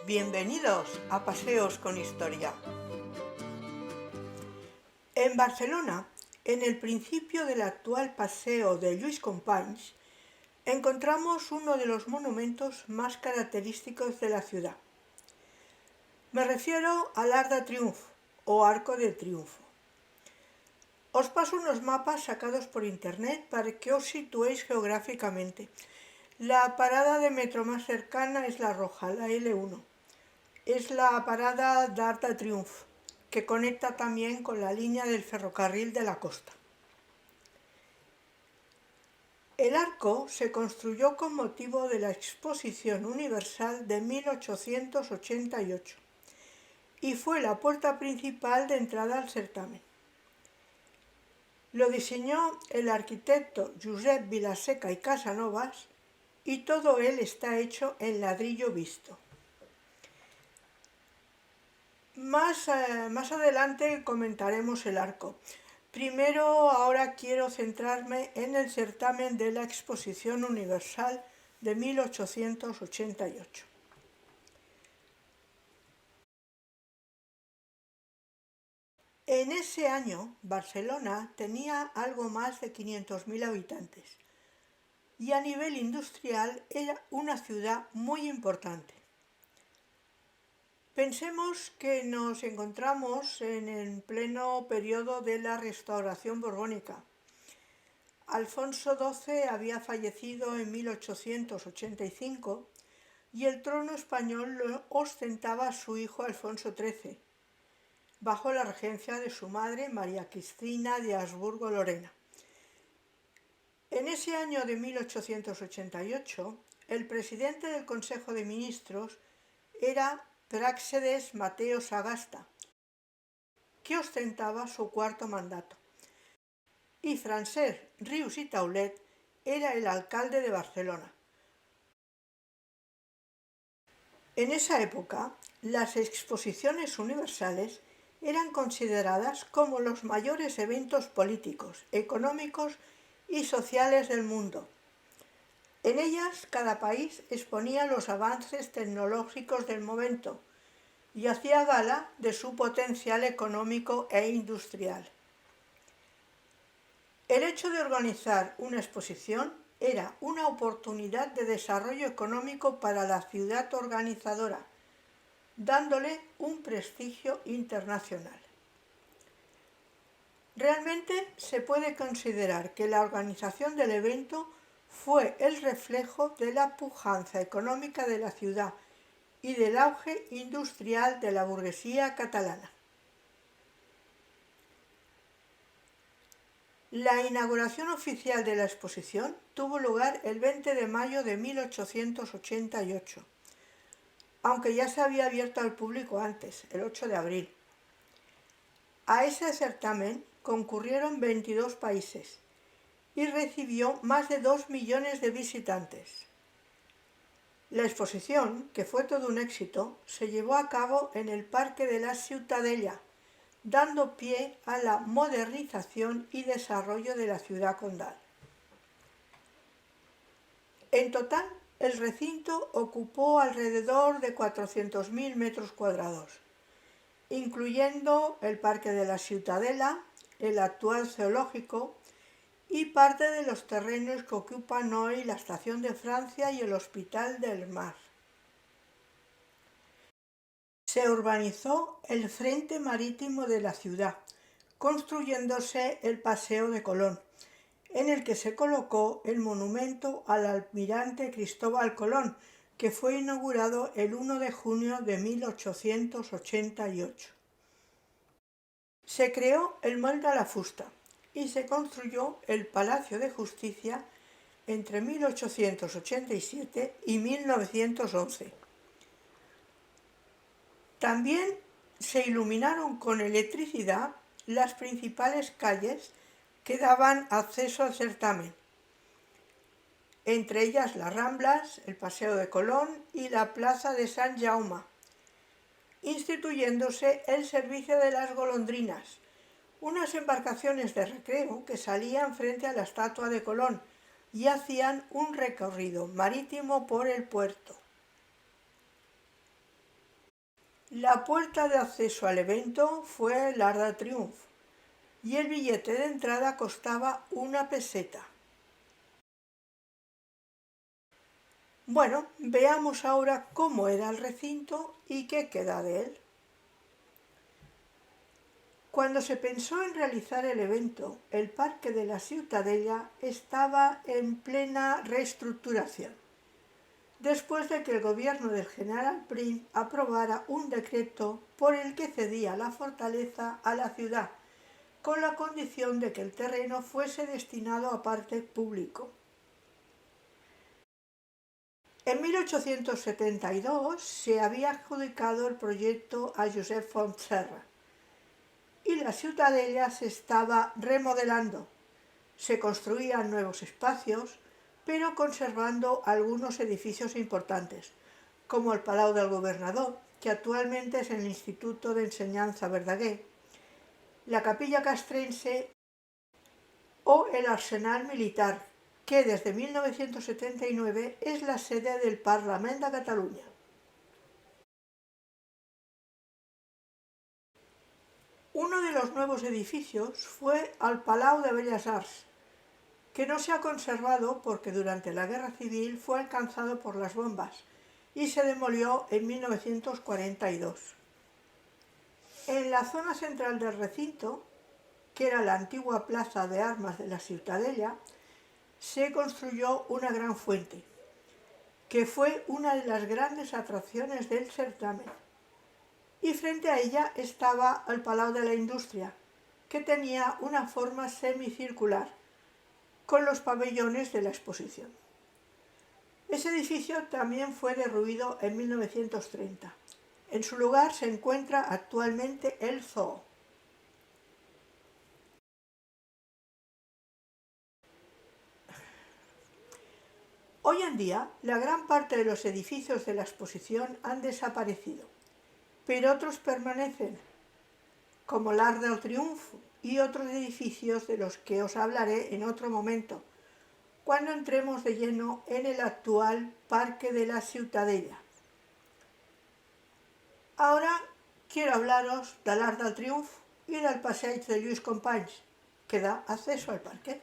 Bienvenidos a Paseos con Historia. En Barcelona, en el principio del actual paseo de Lluís Companys, encontramos uno de los monumentos más característicos de la ciudad. Me refiero al Arc de Triomf o Arco de Triunfo. Os paso unos mapas sacados por internet para que os situéis geográficamente. La parada de metro más cercana es La Roja, la L1. Es la parada d'Arc de Triomf, que conecta también con la línea del ferrocarril de la costa. El arco se construyó con motivo de la Exposición Universal de 1888 y fue la puerta principal de entrada al certamen. Lo diseñó el arquitecto Josep Vilaseca i Casanovas y todo él está hecho en ladrillo visto. Más adelante comentaremos el arco. Primero, ahora quiero centrarme en el certamen de la Exposición Universal de 1888. En ese año, Barcelona tenía algo más de 500.000 habitantes y a nivel industrial era una ciudad muy importante. Pensemos que nos encontramos en el pleno periodo de la Restauración borbónica. Alfonso XII había fallecido en 1885 y el trono español lo ostentaba su hijo Alfonso XIII, bajo la regencia de su madre María Cristina de Habsburgo-Lorena. En ese año de 1888, el presidente del Consejo de Ministros era Práxedes Mateo Sagasta, que ostentaba su cuarto mandato, y Francesc Rius i Taulet era el alcalde de Barcelona. En esa época, las exposiciones universales eran consideradas como los mayores eventos políticos, económicos y sociales del mundo. En ellas, cada país exponía los avances tecnológicos del momento y hacía gala de su potencial económico e industrial. El hecho de organizar una exposición era una oportunidad de desarrollo económico para la ciudad organizadora, dándole un prestigio internacional. Realmente se puede considerar que la organización del evento fue el reflejo de la pujanza económica de la ciudad y del auge industrial de la burguesía catalana. La inauguración oficial de la exposición tuvo lugar el 20 de mayo de 1888, aunque ya se había abierto al público antes, el 8 de abril. A ese certamen concurrieron 22 países y recibió más de 2 millones de visitantes. La exposición, que fue todo un éxito, se llevó a cabo en el Parque de la Ciutadella, dando pie a la modernización y desarrollo de la ciudad condal. En total, el recinto ocupó alrededor de 400.000 metros cuadrados, incluyendo el Parque de la Ciutadella, el actual zoológico y parte de los terrenos que ocupan hoy la Estación de Francia y el Hospital del Mar. Se urbanizó el frente marítimo de la ciudad, construyéndose el Paseo de Colón, en el que se colocó el monumento al almirante Cristóbal Colón, que fue inaugurado el 1 de junio de 1888. Se creó el Moll de la Fusta y se construyó el Palacio de Justicia entre 1887 y 1911. También se iluminaron con electricidad las principales calles que daban acceso al certamen, entre ellas las Ramblas, el Paseo de Colón y la Plaza de Sant Jaume, instituyéndose el servicio de las golondrinas, unas embarcaciones de recreo que salían frente a la estatua de Colón y hacían un recorrido marítimo por el puerto. La puerta de acceso al evento fue el Arc de Triunfo y el billete de entrada costaba 1 peseta. Bueno, veamos ahora cómo era el recinto y qué queda de él. Cuando se pensó en realizar el evento, el Parque de la Ciutadella estaba en plena reestructuración, después de que el gobierno del general Prim aprobara un decreto por el que cedía la fortaleza a la ciudad, con la condición de que el terreno fuese destinado a parque público. En 1872 se había adjudicado el proyecto a Josep Fontserra y la Ciutadella se estaba remodelando. Se construían nuevos espacios, pero conservando algunos edificios importantes, como el Palau del Gobernador, que actualmente es el Instituto de Enseñanza Verdaguer, la Capilla Castrense o el Arsenal Militar, que desde 1979 es la sede del Parlament de Catalunya. Uno de los nuevos edificios fue el Palau de Belles Arts, que no se ha conservado porque durante la Guerra Civil fue alcanzado por las bombas y se demolió en 1942. En la zona central del recinto, que era la antigua plaza de armas de la Ciutadella, se construyó una gran fuente, que fue una de las grandes atracciones del certamen. Y frente a ella estaba el Palau de la Indústria, que tenía una forma semicircular, con los pabellones de la exposición. Ese edificio también fue derruido en 1930. En su lugar se encuentra actualmente el zoo. Hoy en día, la gran parte de los edificios de la exposición han desaparecido, pero otros permanecen, como el Arc del Triunfo y otros edificios de los que os hablaré en otro momento, cuando entremos de lleno en el actual Parque de la Ciutadella. Ahora quiero hablaros del Arc del Triunfo y del Passeig de Lluís Companys, que da acceso al parque.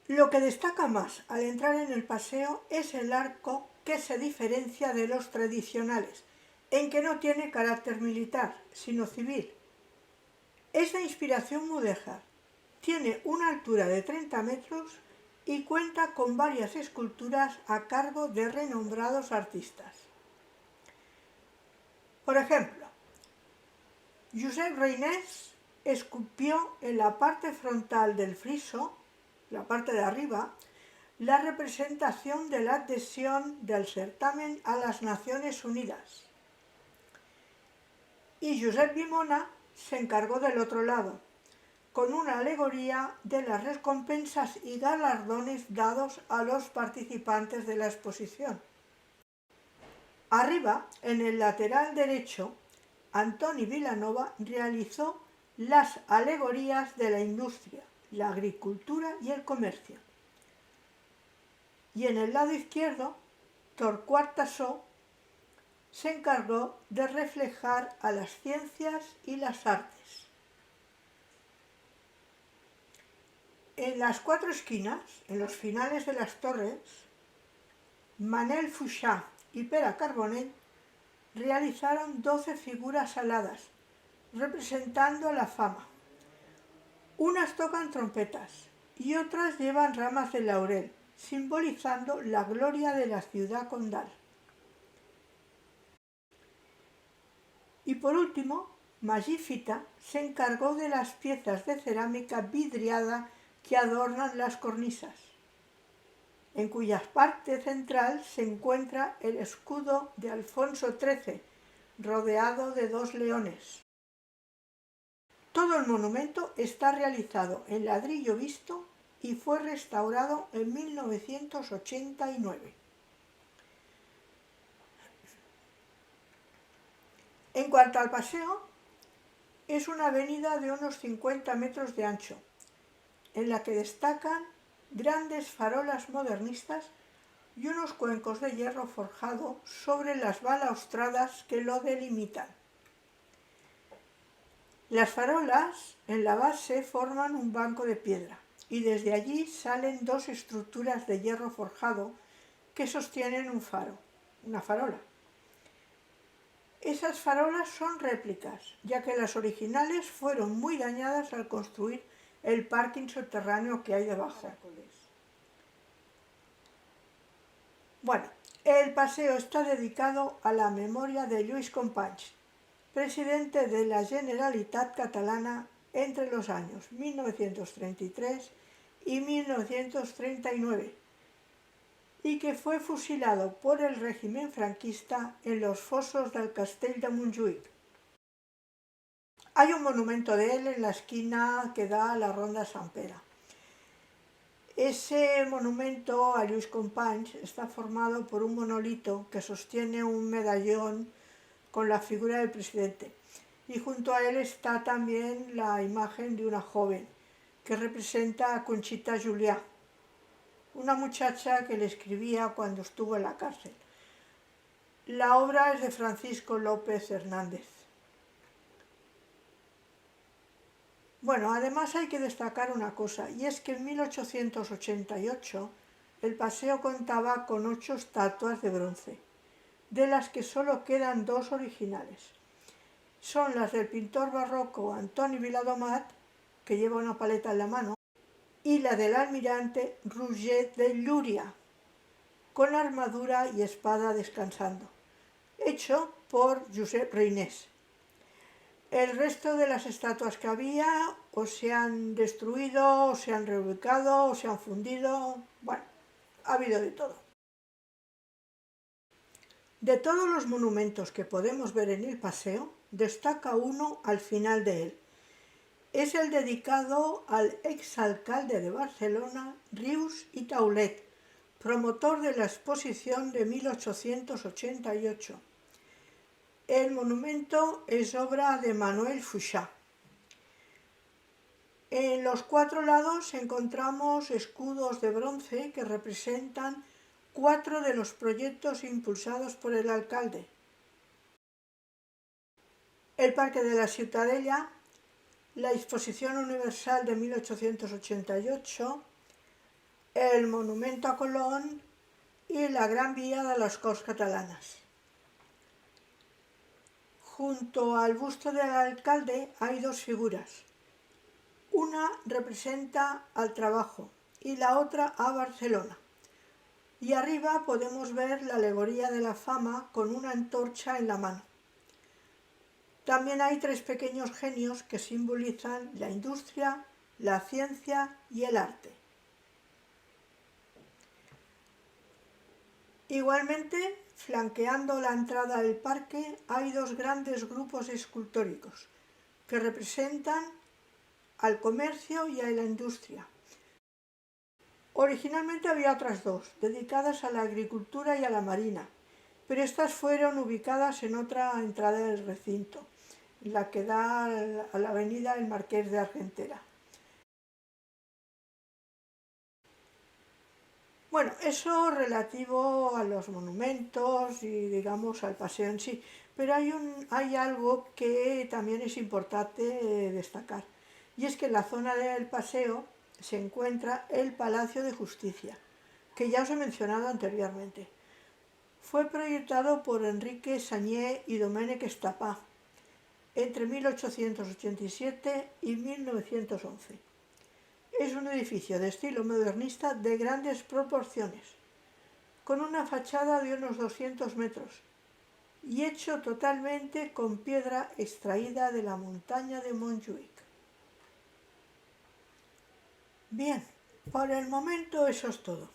Lo que destaca más al entrar en el paseo es el arco, que se diferencia de los tradicionales, en que no tiene carácter militar, sino civil. Es de inspiración mudéjar, tiene una altura de 30 metros y cuenta con varias esculturas a cargo de renombrados artistas. Por ejemplo, Josep Reinés esculpió en la parte frontal del friso, la parte de arriba, la representación de la adhesión del certamen a las Naciones Unidas. Y Josep Llimona se encargó del otro lado, con una alegoría de las recompensas y galardones dados a los participantes de la exposición. Arriba, en el lateral derecho, Antoni Vilanova realizó las alegorías de la industria, la agricultura y el comercio. Y en el lado izquierdo, Torquat Tassó se encargó de reflejar a las ciencias y las artes. En las cuatro esquinas, en los finales de las torres, Manel Fuxà y Pere Carbonell realizaron 12 figuras aladas, representando a la fama. Unas tocan trompetas y otras llevan ramas de laurel, simbolizando la gloria de la ciudad condal. Y por último, Magí Fita se encargó de las piezas de cerámica vidriada que adornan las cornisas, en cuya parte central se encuentra el escudo de Alfonso XIII, rodeado de 2 leones. Todo el monumento está realizado en ladrillo visto y fue restaurado en 1989. En cuanto al paseo, es una avenida de unos 50 metros de ancho, en la que destacan grandes farolas modernistas y unos cuencos de hierro forjado sobre las balaustradas que lo delimitan. Las farolas en la base forman un banco de piedra y desde allí salen dos estructuras de hierro forjado que sostienen un faro, una farola. Esas farolas son réplicas, ya que las originales fueron muy dañadas al construir el parking subterráneo que hay debajo. Bueno, el paseo está dedicado a la memoria de Lluís Companys, presidente de la Generalitat Catalana entre los años 1933 y 1939, y que fue fusilado por el régimen franquista en los fosos del Castell de Montjuïc. Hay un monumento de él en la esquina que da a la Ronda Sant Pere. Ese monumento a Lluís Companys está formado por un monolito que sostiene un medallón con la figura del presidente, y junto a él está también la imagen de una joven que representa a Conxita Julià, una muchacha que le escribía cuando estuvo en la cárcel. La obra es de Francisco López Hernández. Bueno, además hay que destacar una cosa, y es que en 1888 el paseo contaba con 8 estatuas de bronce, de las que solo quedan 2 originales. Son las del pintor barroco Antoni Viladomat, que lleva una paleta en la mano, y la del almirante Roger de Llúria, con armadura y espada descansando, hecho por Josep Reinés. El resto de las estatuas que había o se han destruido, o se han reubicado, o se han fundido. Bueno, ha habido de todo. De todos los monumentos que podemos ver en el paseo, destaca uno al final de él. Es el dedicado al exalcalde de Barcelona, Rius i Taulet, promotor de la exposición de 1888. El monumento es obra de Manuel Fuxá. En los 4 lados encontramos escudos de bronce que representan 4 de los proyectos impulsados por el alcalde. El Parque de la Ciutadella, la Exposición Universal de 1888, el Monumento a Colón y la Gran Vía de les Corts Catalanas. Junto al busto del alcalde hay 2 figuras. Una representa al trabajo y la otra a Barcelona. Y arriba podemos ver la alegoría de la fama con una antorcha en la mano. También hay 3 pequeños genios que simbolizan la industria, la ciencia y el arte. Igualmente, flanqueando la entrada del parque, hay 2 grandes grupos escultóricos que representan al comercio y a la industria. Originalmente había otras 2, dedicadas a la agricultura y a la marina, pero estas fueron ubicadas en otra entrada del recinto, la que da a la avenida El Marqués de Argentera. Bueno, eso relativo a los monumentos y digamos al paseo en sí, pero hay algo que también es importante destacar, y es que en la zona del paseo se encuentra el Palacio de Justicia, que ya os he mencionado anteriormente. Fue proyectado por Enrique Sagnier y Domènec Estapà entre 1887 y 1911. Es un edificio de estilo modernista de grandes proporciones, con una fachada de unos 200 metros y hecho totalmente con piedra extraída de la montaña de Montjuïc. Bien, por el momento eso es todo.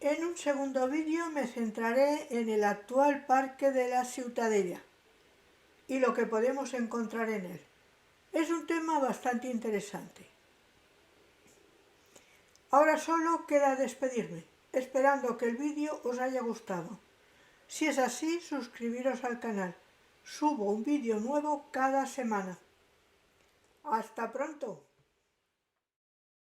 En un segundo vídeo me centraré en el actual Parque de la Ciutadella y lo que podemos encontrar en él. Es un tema bastante interesante. Ahora solo queda despedirme, esperando que el vídeo os haya gustado. Si es así, suscribiros al canal. Subo un vídeo nuevo cada semana. ¡Hasta pronto!